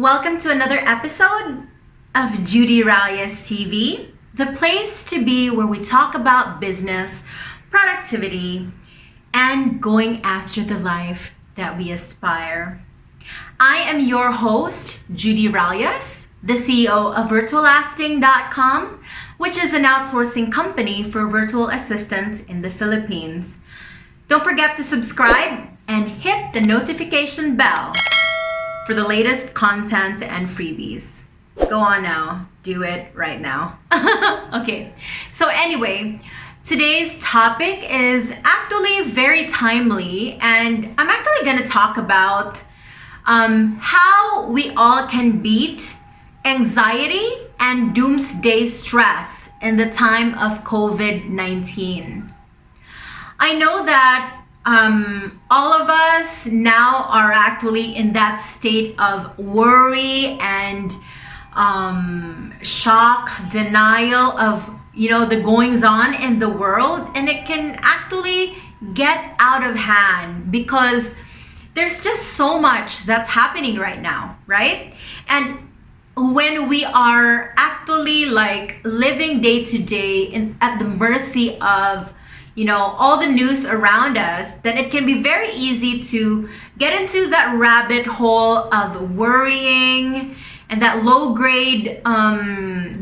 Welcome to another episode of Judee Rallos TV, the place to be where we talk about business, productivity, and going after the life that we aspire. I am your host, Judee Rallos, the CEO of virtualasting.com, which is an outsourcing company for virtual assistants in the Philippines. Don't forget to subscribe and hit the notification bell for the latest content and freebies. Go on now, do it right now. Okay, so anyway, today's topic is actually very timely, and I'm actually gonna talk about how we all can beat anxiety and doomsday stress in the time of COVID-19. I know that all of us now are actually in that state of worry and shock, denial of the goings on in the world, and it can actually get out of hand because there's just so much that's happening right now, right? And when we are actually like living day to day at the mercy of all the news around us, then it can be very easy to get into that rabbit hole of worrying and that low grade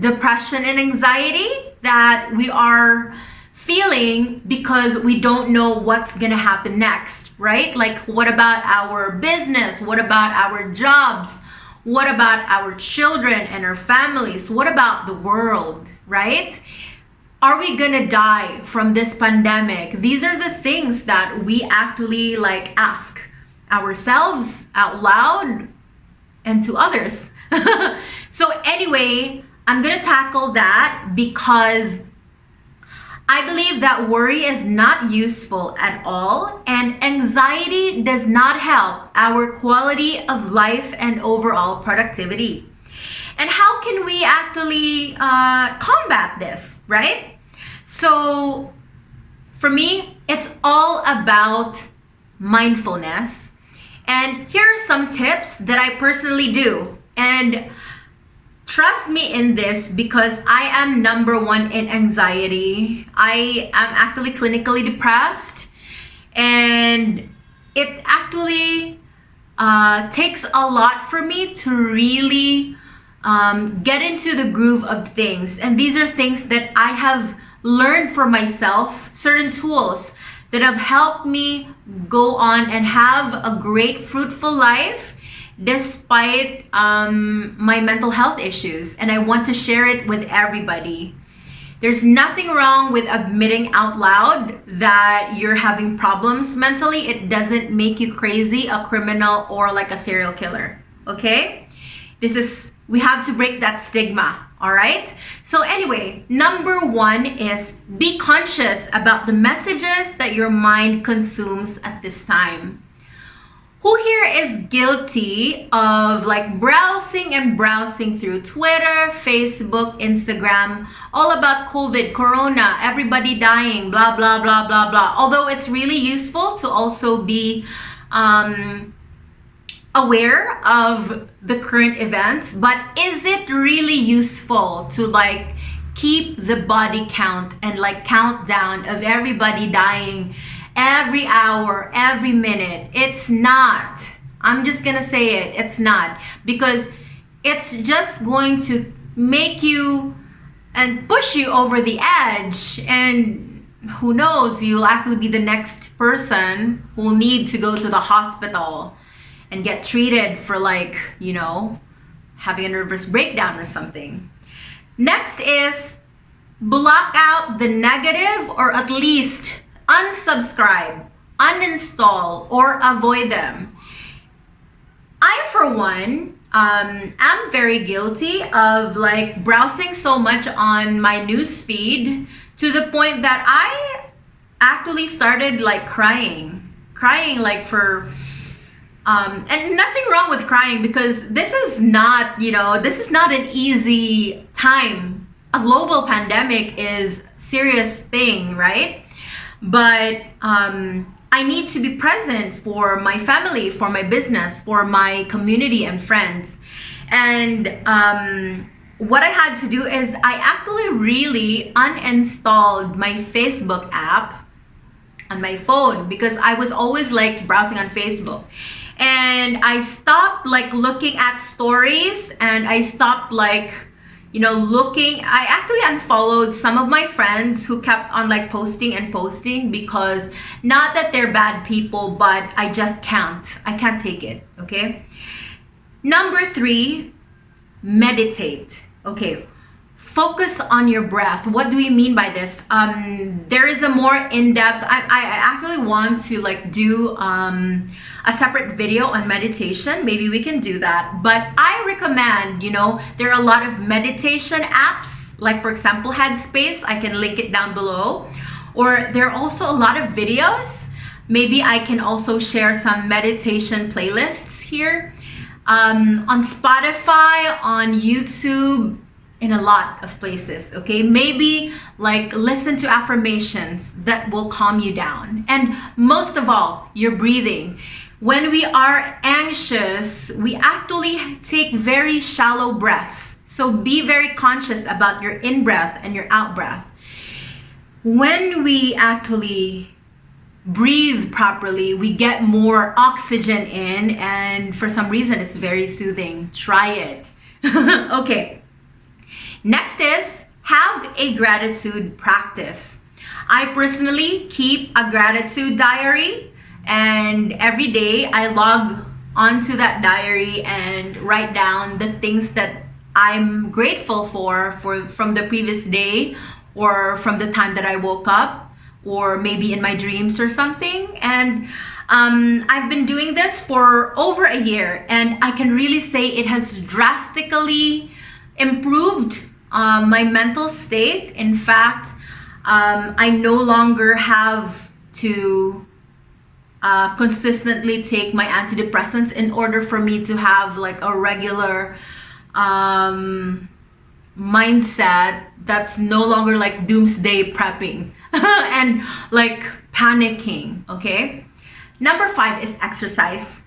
depression and anxiety that we are feeling because we don't know what's gonna happen next, right? Like, what about our business? What about our jobs? What about our children and our families? What about the world, right? Are we gonna die from this pandemic? These are the things that we actually ask ourselves out loud and to others. So anyway, I'm gonna tackle that because I believe that worry is not useful at all, and anxiety does not help our quality of life and overall productivity. And how can we actually combat this, right? So for me, it's all about mindfulness. And here are some tips that I personally do. And trust me in this because I am number one in anxiety. I am actually clinically depressed, and it actually takes a lot for me to really get into the groove of things. And these are things that I have learned for myself, certain tools that have helped me go on and have a great, fruitful life despite my mental health issues. And I want to share it with everybody. There's nothing wrong with admitting out loud that you're having problems mentally. It doesn't make you crazy, a criminal, or like a serial killer, okay? We have to break that stigma, all right? So anyway, number one is be conscious about the messages that your mind consumes at this time. Who here is guilty of browsing through Twitter, Facebook, Instagram, all about COVID, Corona, everybody dying, blah, blah, blah, blah, blah. Although it's really useful to also be aware of the current events, but is it really useful to keep the body count and countdown of everybody dying every hour, every minute? It's not. I'm just gonna say it. It's not, because it's just going to make you and push you over the edge, and who knows, you'll actually be the next person who will need to go to the hospital. and get treated for like, having a nervous breakdown or something. Next is block out the negative, or at least unsubscribe, uninstall, or avoid them. I, for one, am very guilty of like browsing so much on my news feed to the point that I actually started like crying like for and nothing wrong with crying, because this is not an easy time. A global pandemic is serious thing, right? But I need to be present for my family, for my business, for my community and friends. And what I had to do is I actually really uninstalled my Facebook app on my phone, because I was always like browsing on Facebook. And I stopped like looking at stories, and I stopped like looking. I actually unfollowed some of my friends who kept on like posting, because not that they're bad people, but I can't take it. Okay. Number 3, meditate. Okay. Focus on your breath. What do we mean by this? There is a more in-depth, I actually want to like do a separate video on meditation. Maybe we can do that. But I recommend, there are a lot of meditation apps, like for example, Headspace. I can link it down below. Or there are also a lot of videos. Maybe I can also share some meditation playlists here. On Spotify, on YouTube, in a lot of places. Okay, maybe like listen to affirmations that will calm you down. And most of all, your breathing. When we are anxious, we actually take very shallow breaths. So be very conscious about your in breath and your out breath. When we actually breathe properly, we get more oxygen in, and for some reason it's very soothing. Try it. Okay. Next is have a gratitude practice. I personally keep a gratitude diary, and every day I log onto that diary and write down the things that I'm grateful for from the previous day, or from the time that I woke up, or maybe in my dreams or something. And I've been doing this for over a year, and I can really say it has drastically improved my mental state. In fact, I no longer have to consistently take my antidepressants in order for me to have like a regular mindset that's no longer like doomsday prepping and like panicking. Okay. Number 5 is exercise.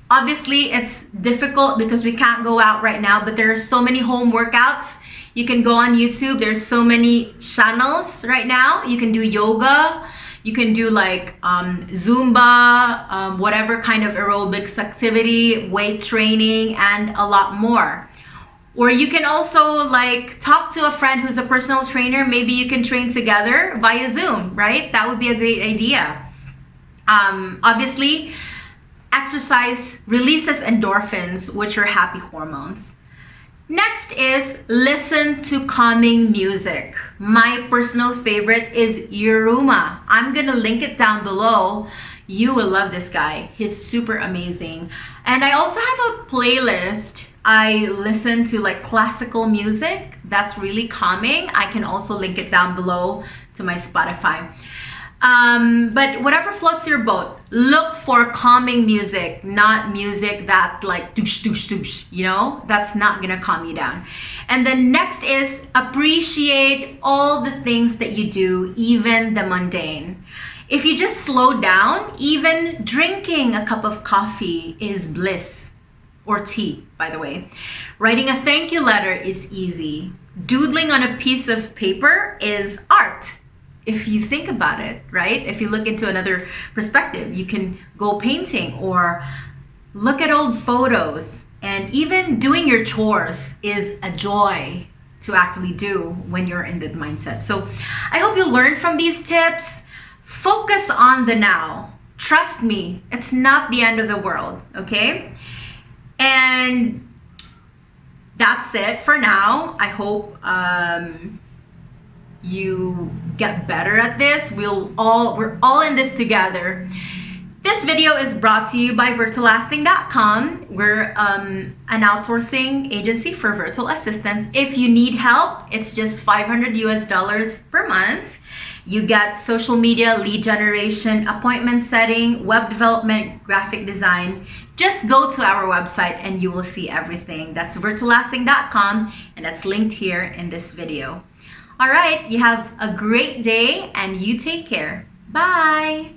Obviously, it's difficult because we can't go out right now, but there are so many home workouts. You can go on YouTube. There's so many channels right now. You can do yoga. You can do like Zumba, whatever kind of aerobics activity, weight training, and a lot more. Or you can also like talk to a friend who's a personal trainer. Maybe you can train together via Zoom, right? That would be a great idea. Obviously, exercise releases endorphins, which are happy hormones. Next is listen to calming music. My personal favorite is Yuruma. I'm gonna link it down below. You will love this guy. He's super amazing. And I also have a playlist. I listen to like classical music. That's really calming. I can also link it down below to my Spotify. But whatever floats your boat, look for calming music, not music that like douche, douche, douche, that's not gonna calm you down. And then next is appreciate all the things that you do, even the mundane. If you just slow down, even drinking a cup of coffee is bliss, or tea, by the way. Writing a thank you letter is easy. Doodling on a piece of paper is art. If you think about it, right? If you look into another perspective, you can go painting or look at old photos. And even doing your chores is a joy to actually do when you're in that mindset. So I hope you learned from these tips. Focus on the now. Trust me, it's not the end of the world, okay? And that's it for now. I hope you get better at this. We're all in this together. This video is brought to you by virtualasting.com. We're an outsourcing agency for virtual assistants. If you need help, it's just $500 per month. You get social media, lead generation, appointment setting, web development, graphic design. Just go to our website and you will see everything. That's virtualasting.com, and that's linked here in this video. All right, you have a great day and you take care. Bye.